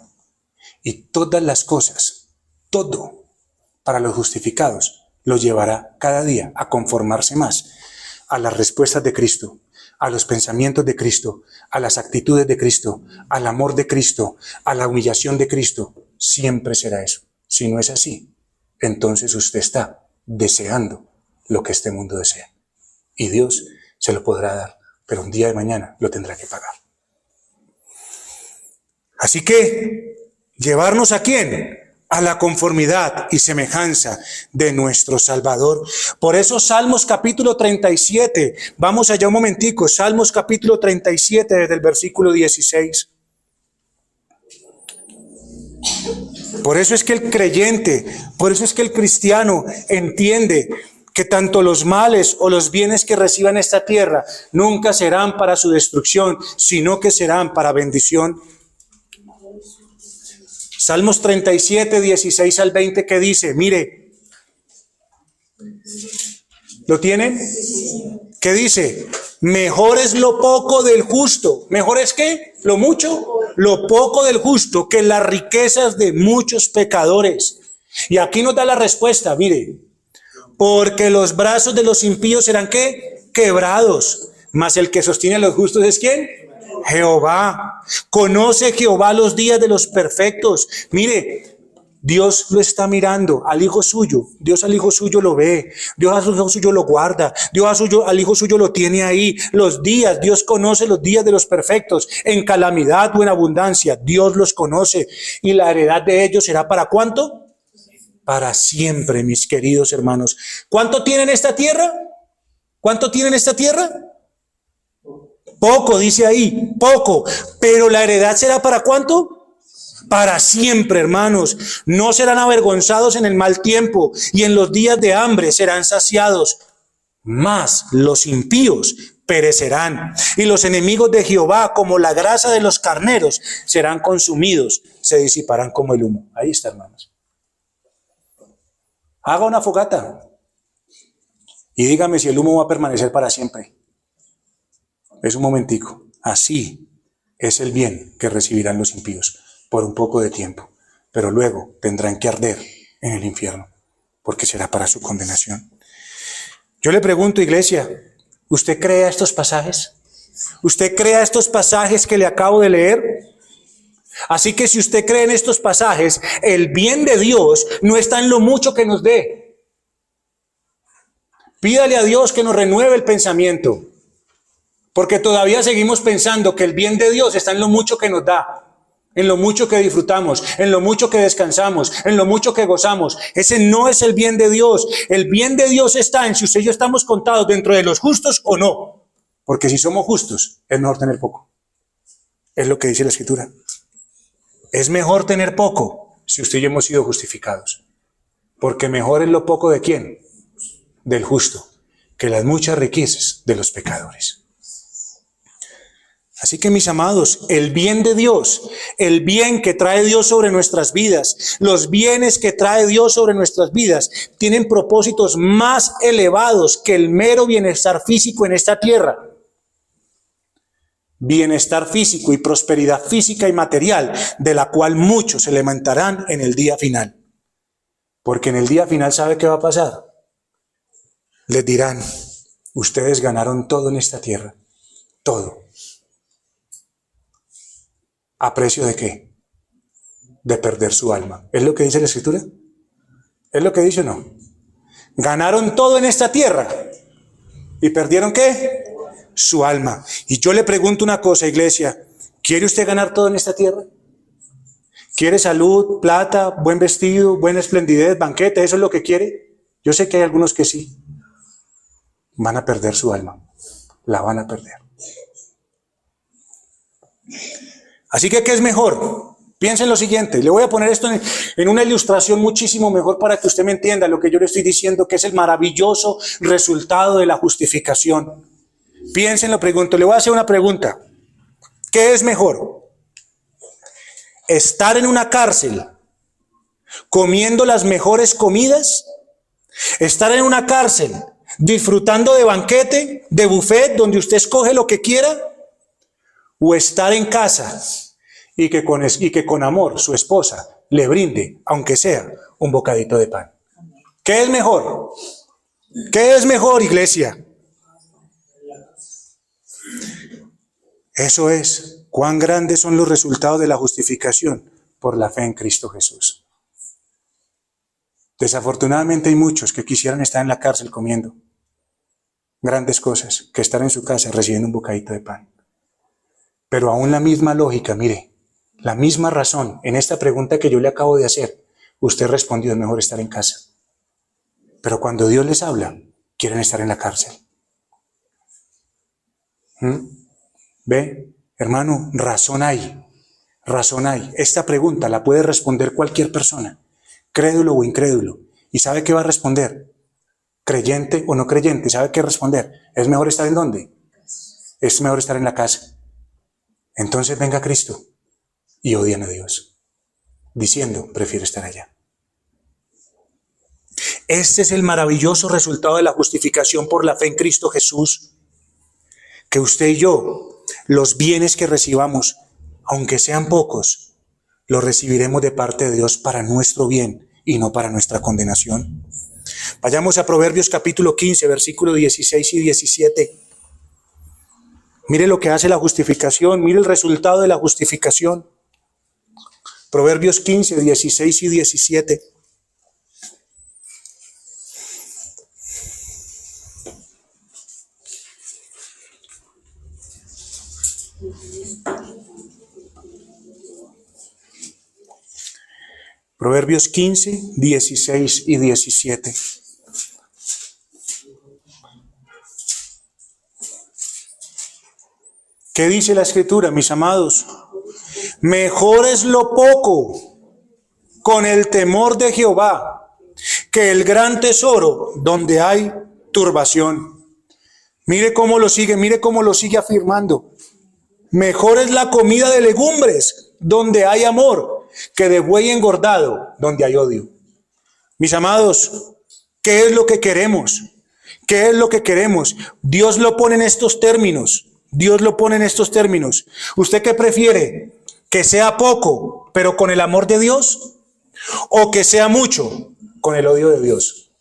Y todas las cosas, todo, para los justificados, los llevará cada día a conformarse más a las respuestas de Cristo, a los pensamientos de Cristo, a las actitudes de Cristo, al amor de Cristo, a la humillación de Cristo. Siempre será eso. Si no es así, entonces usted está deseando lo que este mundo desea. Y Dios se lo podrá dar, pero un día de mañana lo tendrá que pagar. Así que, ¿llevarnos a quién? A la conformidad y semejanza de nuestro Salvador. Por eso Salmos capítulo 37, vamos allá un momentico, Salmos capítulo 37 desde el versículo 16. Por eso es que el creyente, por eso es que el cristiano entiende que tanto los males o los bienes que reciban esta tierra nunca serán para su destrucción, sino que serán para bendición. Salmos 37, 16 al 20, que dice, mire, ¿lo tienen? ¿Qué dice? Mejor es lo poco del justo. ¿Mejor es qué? ¿Lo mucho? Lo poco del justo que las riquezas de muchos pecadores. Y aquí nos da la respuesta, mire. Porque los brazos de los impíos serán ¿qué? Quebrados. Mas el que sostiene a los justos ¿es quién? Jehová. Conoce Jehová los días de los perfectos. Mire, Dios lo está mirando al hijo suyo. Dios al hijo suyo lo ve. Dios al hijo suyo lo guarda. Dios al hijo suyo lo tiene ahí. Los días, Dios conoce los días de los perfectos. En calamidad o en abundancia, Dios los conoce. Y la heredad de ellos será ¿para cuánto? Para siempre, mis queridos hermanos. ¿Cuánto tienen esta tierra? ¿Cuánto tienen esta tierra? Poco, dice ahí, poco. Pero la heredad será ¿para cuánto? Para siempre, hermanos. No serán avergonzados en el mal tiempo y en los días de hambre serán saciados. Mas los impíos perecerán y los enemigos de Jehová, como la grasa de los carneros, serán consumidos, se disiparán como el humo. Ahí está, hermanos. Haga una fogata y dígame si el humo va a permanecer para siempre. Es un momentico. Así es el bien que recibirán los impíos por un poco de tiempo, pero luego tendrán que arder en el infierno, porque será para su condenación. Yo le pregunto, iglesia, ¿usted cree a estos pasajes? ¿Usted cree a estos pasajes que le acabo de leer? Así que si usted cree en estos pasajes, el bien de Dios no está en lo mucho que nos dé. Pídale a Dios que nos renueve el pensamiento, porque todavía seguimos pensando que el bien de Dios está en lo mucho que nos da, en lo mucho que disfrutamos, en lo mucho que descansamos, en lo mucho que gozamos. Ese no es el bien de Dios. El bien de Dios está en si usted y yo estamos contados dentro de los justos o no. Porque si somos justos, es mejor tener poco. Es lo que dice la Escritura. Es mejor tener poco si usted y yo hemos sido justificados. Porque mejor es lo poco de ¿quién? Del justo, que las muchas riquezas de los pecadores. Así que, mis amados, el bien de Dios, el bien que trae Dios sobre nuestras vidas, los bienes que trae Dios sobre nuestras vidas, tienen propósitos más elevados que el mero bienestar físico en esta tierra. Bienestar físico y prosperidad física y material, de la cual muchos se lamentarán en el día final. Porque en el día final, ¿sabe qué va a pasar? Les dirán, ustedes ganaron todo en esta tierra, todo. ¿A precio de qué? De perder su alma. ¿Es lo que dice la Escritura? ¿Es lo que dice o no? Ganaron todo en esta tierra. ¿Y perdieron qué? Su alma. Y yo le pregunto una cosa, iglesia. ¿Quiere usted ganar todo en esta tierra? ¿Quiere salud, plata, buen vestido, buena esplendidez, banquete? ¿Eso es lo que quiere? Yo sé que hay algunos que sí. Van a perder su alma. La van a perder. Así que, ¿qué es mejor? Piensen lo siguiente. Le voy a poner esto en una ilustración muchísimo mejor para que usted me entienda lo que yo le estoy diciendo, que es el maravilloso resultado de la justificación. Piensen, lo pregunto. Le voy a hacer una pregunta. ¿Qué es mejor? ¿Estar en una cárcel comiendo las mejores comidas? ¿Estar en una cárcel disfrutando de banquete, de buffet, donde usted escoge lo que quiera? ¿O estar en casa y que con amor su esposa le brinde, aunque sea, un bocadito de pan? ¿Qué es mejor? ¿Qué es mejor, iglesia? Eso es, cuán grandes son los resultados de la justificación por la fe en Cristo Jesús. Desafortunadamente hay muchos que quisieran estar en la cárcel comiendo grandes cosas, que estar en su casa recibiendo un bocadito de pan. Pero aún la misma lógica, mire, la misma razón en esta pregunta que yo le acabo de hacer, usted respondió, es mejor estar en casa. Pero cuando Dios les habla, quieren estar en la cárcel. ¿Ve? Hermano, razón hay. Razón hay. Esta pregunta la puede responder cualquier persona, crédulo o incrédulo. ¿Y sabe qué va a responder? Creyente o no creyente, ¿sabe qué responder? ¿Es mejor estar en dónde? Es mejor estar en la casa. Entonces venga Cristo y odian a Dios, diciendo, prefiero estar allá. Este es el maravilloso resultado de la justificación por la fe en Cristo Jesús, que usted y yo, los bienes que recibamos, aunque sean pocos, los recibiremos de parte de Dios para nuestro bien y no para nuestra condenación. Vayamos a Proverbios capítulo 15, versículos 16 y 17. Mire lo que hace la justificación, mire el resultado de la justificación. Proverbios 15, 16 y 17. Proverbios 15, 16 y 17. ¿Qué dice la Escritura, mis amados? Mejor es lo poco con el temor de Jehová que el gran tesoro donde hay turbación. Mire cómo lo sigue afirmando. Mejor es la comida de legumbres donde hay amor que de buey engordado donde hay odio. Mis amados, ¿qué es lo que queremos? ¿Qué es lo que queremos? Dios lo pone en estos términos. Dios lo pone en estos términos. ¿Usted qué prefiere? ¿Que sea poco, pero con el amor de Dios? ¿O que sea mucho, con el odio de Dios?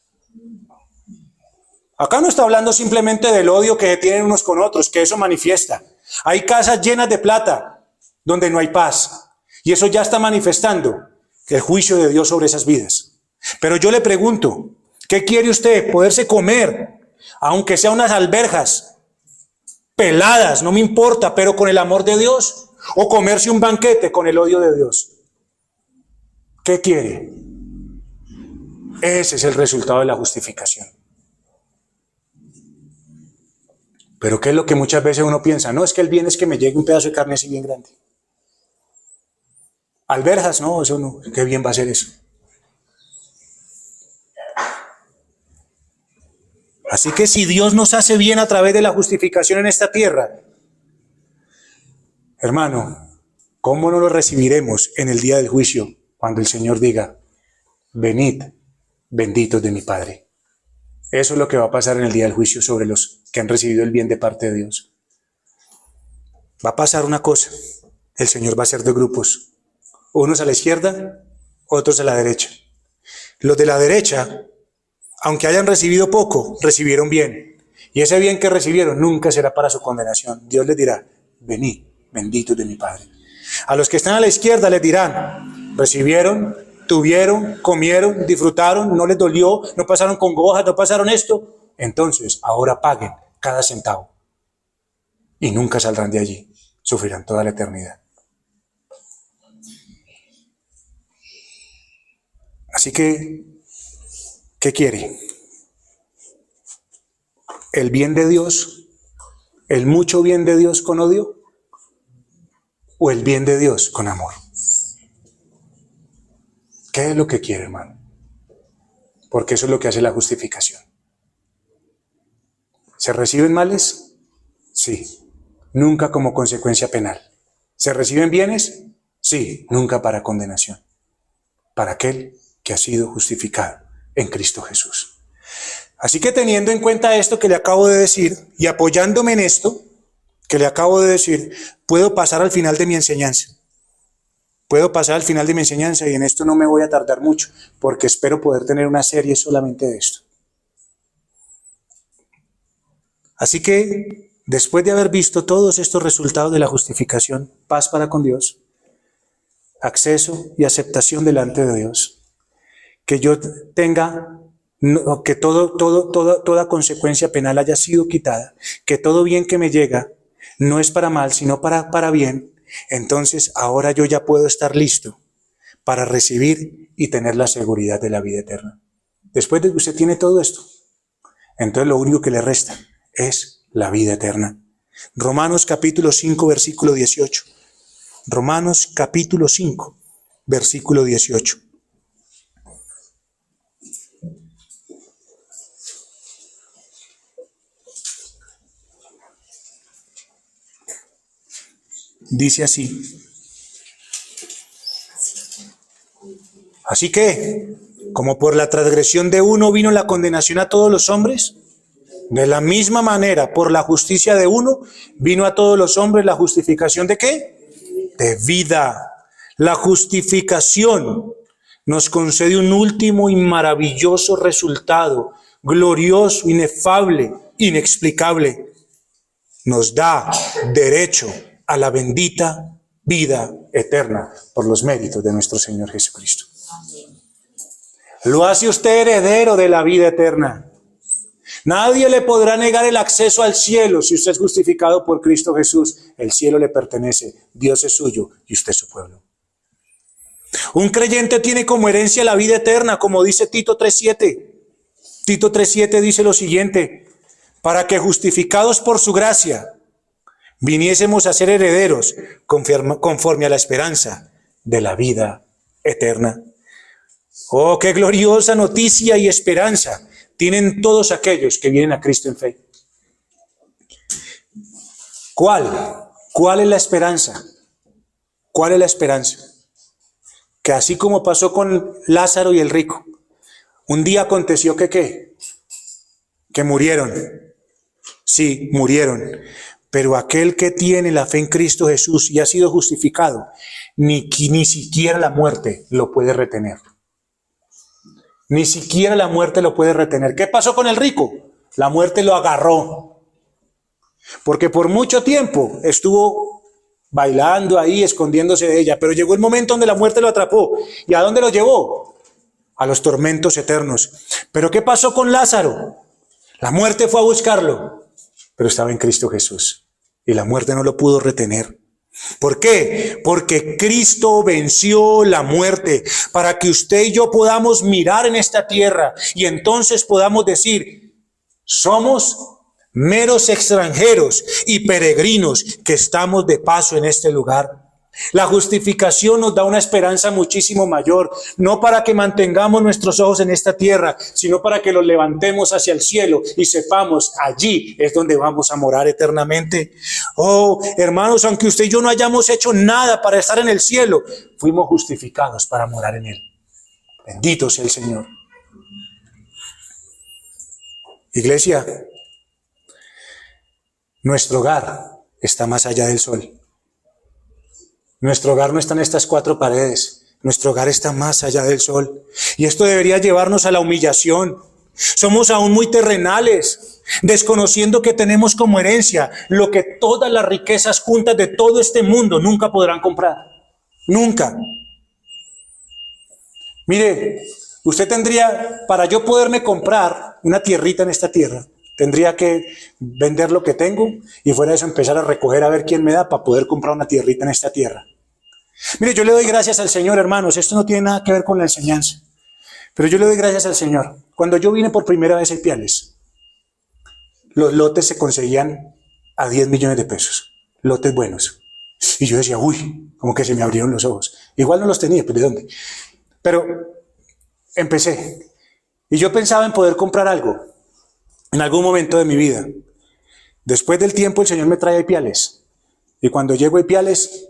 Acá no está hablando simplemente del odio que tienen unos con otros, que eso manifiesta. Hay casas llenas de plata donde no hay paz. Y eso ya está manifestando el juicio de Dios sobre esas vidas. Pero yo le pregunto, ¿qué quiere usted? ¿Poderse comer, aunque sea unas alberjas peladas, no me importa, pero con el amor de Dios? ¿O comerse un banquete con el odio de Dios? ¿Qué quiere? Ese es el resultado de la justificación. Pero ¿qué es lo que muchas veces uno piensa? No, es que el bien es que me llegue un pedazo de carne así bien grande. Alberjas, no, eso no. ¿Qué bien va a ser eso? Así que si Dios nos hace bien a través de la justificación en esta tierra, hermano, ¿cómo no lo recibiremos en el día del juicio cuando el Señor diga, venid, benditos de mi Padre? Eso es lo que va a pasar en el día del juicio sobre los que han recibido el bien de parte de Dios. Va a pasar una cosa, el Señor va a hacer dos grupos, unos a la izquierda, otros a la derecha. Los de la derecha, aunque hayan recibido poco, recibieron bien. Y ese bien que recibieron nunca será para su condenación. Dios les dirá, venid, benditos de mi Padre. A los que están a la izquierda les dirán, recibieron, tuvieron, comieron, disfrutaron, no les dolió, no pasaron congojas, no pasaron esto. Entonces, ahora paguen cada centavo. Y nunca saldrán de allí. Sufrirán toda la eternidad. Así que, ¿qué quiere? ¿El bien de Dios? ¿El mucho bien de Dios con odio? ¿O el bien de Dios con amor? ¿Qué es lo que quiere, hermano? Porque eso es lo que hace la justificación. ¿Se reciben males? Sí. Nunca como consecuencia penal. ¿Se reciben bienes? Sí. Nunca para condenación. Para aquel que ha sido justificado en Cristo Jesús. Así que teniendo en cuenta esto que le acabo de decir y apoyándome en esto que le acabo de decir, puedo pasar al final de mi enseñanza. Puedo pasar al final de mi enseñanza y en esto no me voy a tardar mucho porque espero poder tener una serie solamente de esto. Así que después de haber visto todos estos resultados de la justificación, paz para con Dios, acceso y aceptación delante de Dios, que yo tenga, que toda consecuencia penal haya sido quitada, que todo bien que me llega no es para mal, sino para bien, entonces ahora yo ya puedo estar listo para recibir y tener la seguridad de la vida eterna. Después de que usted tiene todo esto, entonces lo único que le resta es la vida eterna. Romanos capítulo 5, versículo 18. Romanos capítulo 5, versículo 18. Dice así. Así que, como por la transgresión de uno vino la condenación a todos los hombres, de la misma manera, por la justicia de uno, vino a todos los hombres la justificación ¿de qué? De vida. La justificación nos concede un último y maravilloso resultado, glorioso, inefable, inexplicable. Nos da derecho a la bendita vida eterna por los méritos de nuestro Señor Jesucristo. Lo hace usted heredero de la vida eterna. Nadie le podrá negar el acceso al cielo si usted es justificado por Cristo Jesús. El cielo le pertenece, Dios es suyo y usted es su pueblo. Un creyente tiene como herencia la vida eterna, como dice Tito 3:7. Tito 3:7 dice lo siguiente: para que justificados por su gracia viniésemos a ser herederos conforme a la esperanza de la vida eterna. Oh, qué gloriosa noticia y esperanza tienen todos aquellos que vienen a Cristo en fe. ¿Cuál es la esperanza? ¿Cuál es la esperanza? Que así como pasó con Lázaro y el rico, un día aconteció que murieron. Sí, murieron. Pero aquel que tiene la fe en Cristo Jesús y ha sido justificado, ni siquiera la muerte lo puede retener. Ni siquiera la muerte lo puede retener. ¿Qué pasó con el rico? La muerte lo agarró. Porque por mucho tiempo estuvo bailando ahí, escondiéndose de ella. Pero llegó el momento donde la muerte lo atrapó. ¿Y a dónde lo llevó? A los tormentos eternos. ¿Pero qué pasó con Lázaro? La muerte fue a buscarlo. Pero estaba en Cristo Jesús. Y la muerte no lo pudo retener. ¿Por qué? Porque Cristo venció la muerte para que usted y yo podamos mirar en esta tierra y entonces podamos decir, somos meros extranjeros y peregrinos que estamos de paso en este lugar. La justificación nos da una esperanza muchísimo mayor, no para que mantengamos nuestros ojos en esta tierra, sino para que los levantemos hacia el cielo y sepamos, allí es donde vamos a morar eternamente. Oh, hermanos, aunque usted y yo no hayamos hecho nada para estar en el cielo, fuimos justificados para morar en él. Bendito sea el Señor. Iglesia, nuestro hogar está más allá del sol. Nuestro hogar no está en estas cuatro paredes. Nuestro hogar está más allá del sol. Y esto debería llevarnos a la humillación. Somos aún muy terrenales, desconociendo que tenemos como herencia lo que todas las riquezas juntas de todo este mundo nunca podrán comprar. Nunca. Mire, usted tendría, para yo poderme comprar una tierrita en esta tierra, tendría que vender lo que tengo y fuera de eso empezar a recoger a ver quién me da para poder comprar una tierrita en esta tierra. Mire, yo le doy gracias al Señor, hermanos. Esto no tiene nada que ver con la enseñanza. Pero yo le doy gracias al Señor. Cuando yo vine por primera vez a Ipiales, los lotes se conseguían a 10 millones de pesos. Lotes buenos. Y yo decía, uy, como que se me abrieron los ojos. Igual no los tenía, pero ¿de dónde? Pero empecé. Y yo pensaba en poder comprar algo en algún momento de mi vida. Después del tiempo el Señor me trae a Ipiales. Y cuando llego a Ipiales,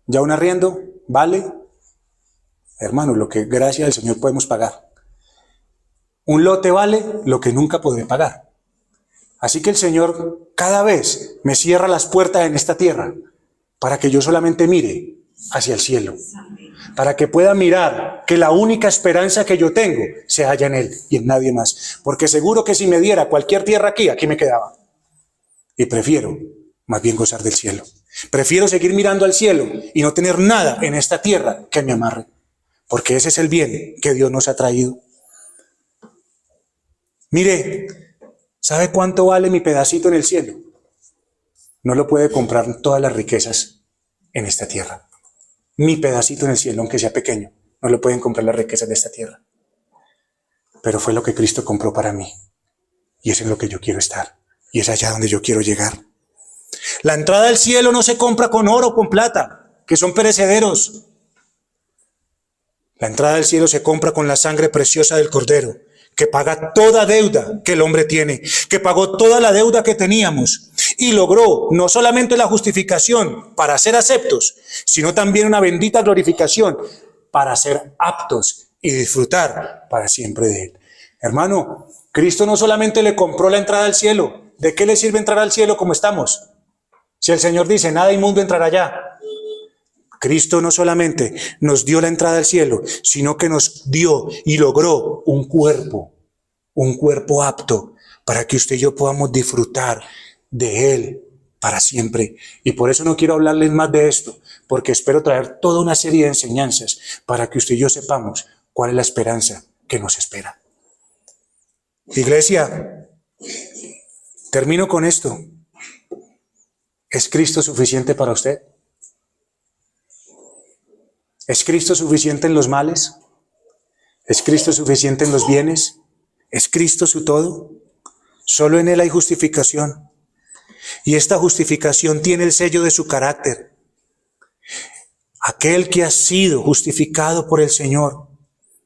ya un arriendo vale, hermano, lo que gracias al Señor podemos pagar. Un lote vale lo que nunca podré pagar. Así que el Señor cada vez me cierra las puertas en esta tierra para que yo solamente mire hacia el cielo. Para que pueda mirar que la única esperanza que yo tengo se halla en Él y en nadie más. Porque seguro que si me diera cualquier tierra aquí me quedaba. Y prefiero más bien gozar del cielo. Prefiero seguir mirando al cielo y no tener nada en esta tierra que me amarre. Porque ese es el bien que Dios nos ha traído. Mire, ¿sabe cuánto vale mi pedacito en el cielo? No lo puede comprar todas las riquezas en esta tierra. Mi pedacito en el cielo, aunque sea pequeño, no lo pueden comprar las riquezas de esta tierra. Pero fue lo que Cristo compró para mí. Y es en lo que yo quiero estar. Y es allá donde yo quiero llegar. La entrada al cielo no se compra con oro o con plata, que son perecederos. La entrada al cielo se compra con la sangre preciosa del Cordero, que paga toda deuda que el hombre tiene, que pagó toda la deuda que teníamos y logró no solamente la justificación para ser aceptos, sino también una bendita glorificación para ser aptos y disfrutar para siempre de Él. Hermano, Cristo no solamente le compró la entrada al cielo. ¿De qué le sirve entrar al cielo como estamos? Si el Señor dice, nada inmundo entrará allá. Cristo no solamente nos dio la entrada al cielo, sino que nos dio y logró un cuerpo apto para que usted y yo podamos disfrutar de Él para siempre. Y por eso no quiero hablarles más de esto, porque espero traer toda una serie de enseñanzas para que usted y yo sepamos cuál es la esperanza que nos espera. Iglesia, termino con esto. ¿Es Cristo suficiente para usted? ¿Es Cristo suficiente en los males? ¿Es Cristo suficiente en los bienes? ¿Es Cristo su todo? Solo en Él hay justificación. Y esta justificación tiene el sello de su carácter. Aquel que ha sido justificado por el Señor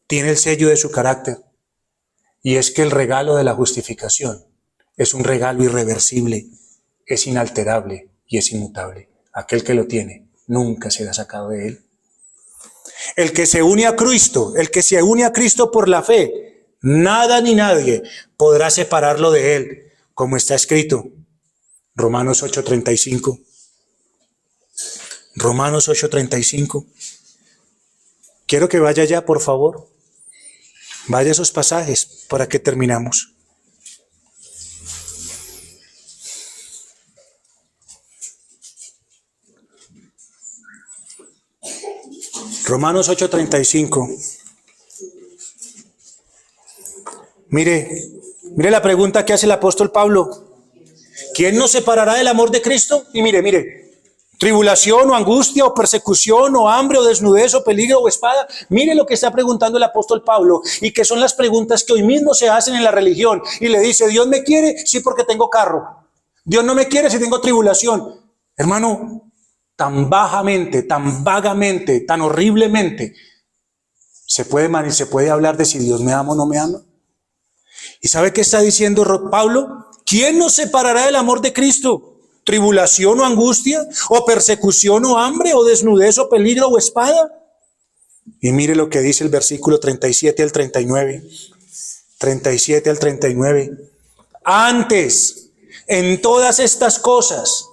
tiene el sello de su carácter. Y es que el regalo de la justificación es un regalo irreversible, es inalterable y es inmutable. Aquel que lo tiene nunca será sacado de él. El que se une a Cristo, el que se une a Cristo por la fe, nada ni nadie podrá separarlo de Él, como está escrito. Romanos 8:35. Romanos 8:35. Quiero que vaya ya, por favor. Vaya a esos pasajes para que terminamos. Romanos 8:35. Mire la pregunta que hace el apóstol Pablo. ¿Quién nos separará del amor de Cristo? Y mire, tribulación o angustia o persecución o hambre o desnudez o peligro o espada. Mire lo que está preguntando el apóstol Pablo y que son las preguntas que hoy mismo se hacen en la religión. Y le dice, ¿Dios me quiere? Sí, porque tengo carro. ¿Dios no me quiere si tengo tribulación? Hermano, tan bajamente, tan vagamente, tan horriblemente, se puede hablar de si Dios me ama o no me ama. ¿Y sabe qué está diciendo Pablo? ¿Quién nos separará del amor de Cristo? ¿Tribulación o angustia? ¿O persecución o hambre? ¿O desnudez o peligro o espada? Y mire lo que dice el versículo 37 al 39. 37 al 39. Antes, en todas estas cosas,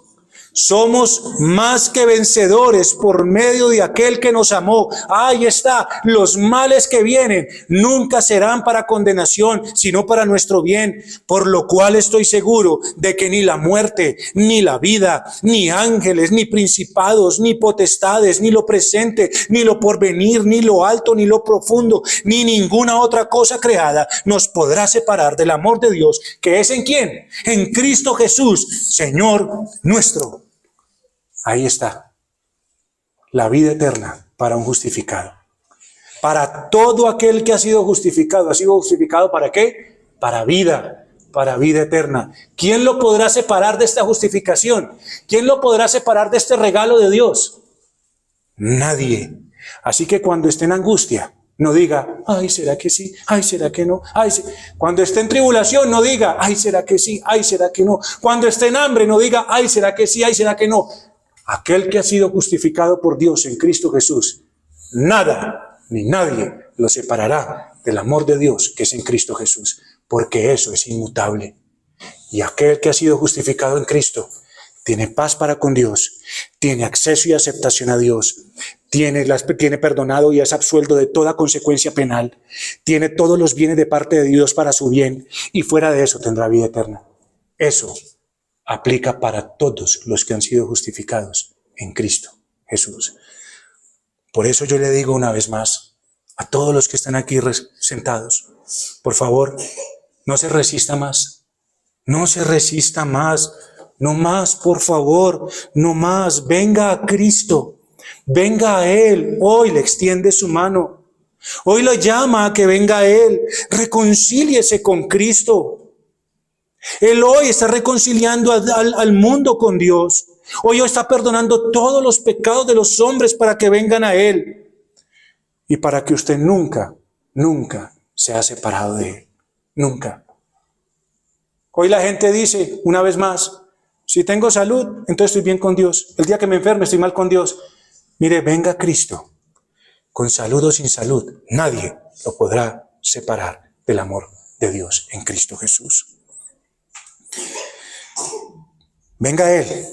somos más que vencedores por medio de aquel que nos amó. Ahí está, los males que vienen nunca serán para condenación, sino para nuestro bien, por lo cual estoy seguro de que ni la muerte, ni la vida, ni ángeles, ni principados, ni potestades, ni lo presente, ni lo porvenir, ni lo alto, ni lo profundo, ni ninguna otra cosa creada nos podrá separar del amor de Dios, que es ¿en quién? En Cristo Jesús, Señor nuestro. Ahí está, la vida eterna para un justificado. Para todo aquel que ha sido justificado. ¿Ha sido justificado para qué? Para vida eterna. ¿Quién lo podrá separar de esta justificación? ¿Quién lo podrá separar de este regalo de Dios? Nadie. Así que cuando esté en angustia, no diga, ay, ¿será que sí? Ay, ¿será que no? Ay, sí. Cuando esté en tribulación, no diga, ay, ¿será que sí? Ay, ¿será que no? Cuando esté en hambre, no diga, ay, ¿será que sí? Ay, ¿será que no? Aquel que ha sido justificado por Dios en Cristo Jesús, nada ni nadie lo separará del amor de Dios que es en Cristo Jesús, porque eso es inmutable. Y aquel que ha sido justificado en Cristo tiene paz para con Dios, tiene acceso y aceptación a Dios, tiene perdonado y es absuelto de toda consecuencia penal, tiene todos los bienes de parte de Dios para su bien, y fuera de eso tendrá vida eterna. Eso aplica para todos los que han sido justificados en Cristo Jesús. Por eso yo le digo una vez más a todos los que están aquí sentados, por favor, no se resista más, no se resista más, no más, por favor, no más. Venga a Cristo, venga a Él. Hoy le extiende su mano, hoy lo llama a que venga a Él. Reconcíliese con Cristo. Él hoy está reconciliando al mundo con Dios. Hoy está perdonando todos los pecados de los hombres para que vengan a Él y para que usted nunca sea separado de Él. Nunca. Hoy la gente dice, una vez más, si tengo salud, entonces estoy bien con Dios. El día que me enferme, estoy mal con Dios. Mire, venga Cristo, con salud o sin salud, nadie lo podrá separar del amor de Dios en Cristo Jesús. Venga a Él,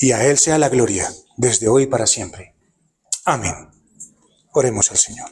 y a Él sea la gloria, desde hoy y para siempre. Amén. Oremos al Señor.